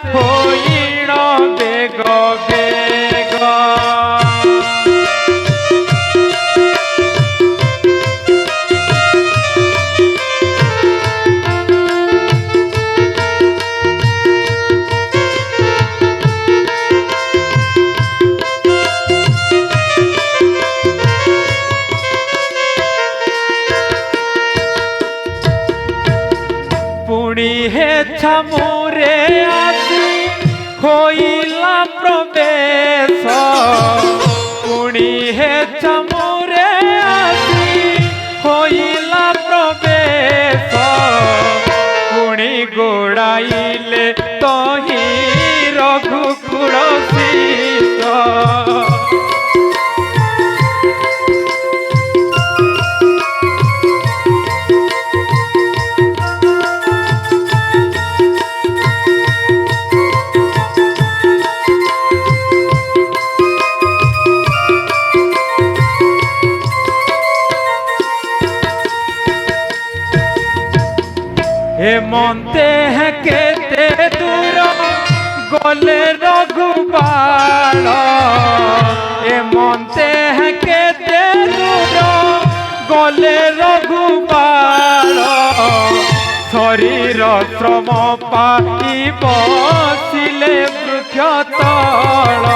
होइण bag bag पुणी हे छमुरे आसी होइला प्रवेश पुणी हे छमुरे आसी होइला प्रवेश पुणी गोड़ाइले तही रघुकुल सीत हेमंते हैं केते दूर गले रघुबाल हेमंते हैं केते दूर गले रघुबाल शरीर श्रम पाई बसिले वृक्ष तल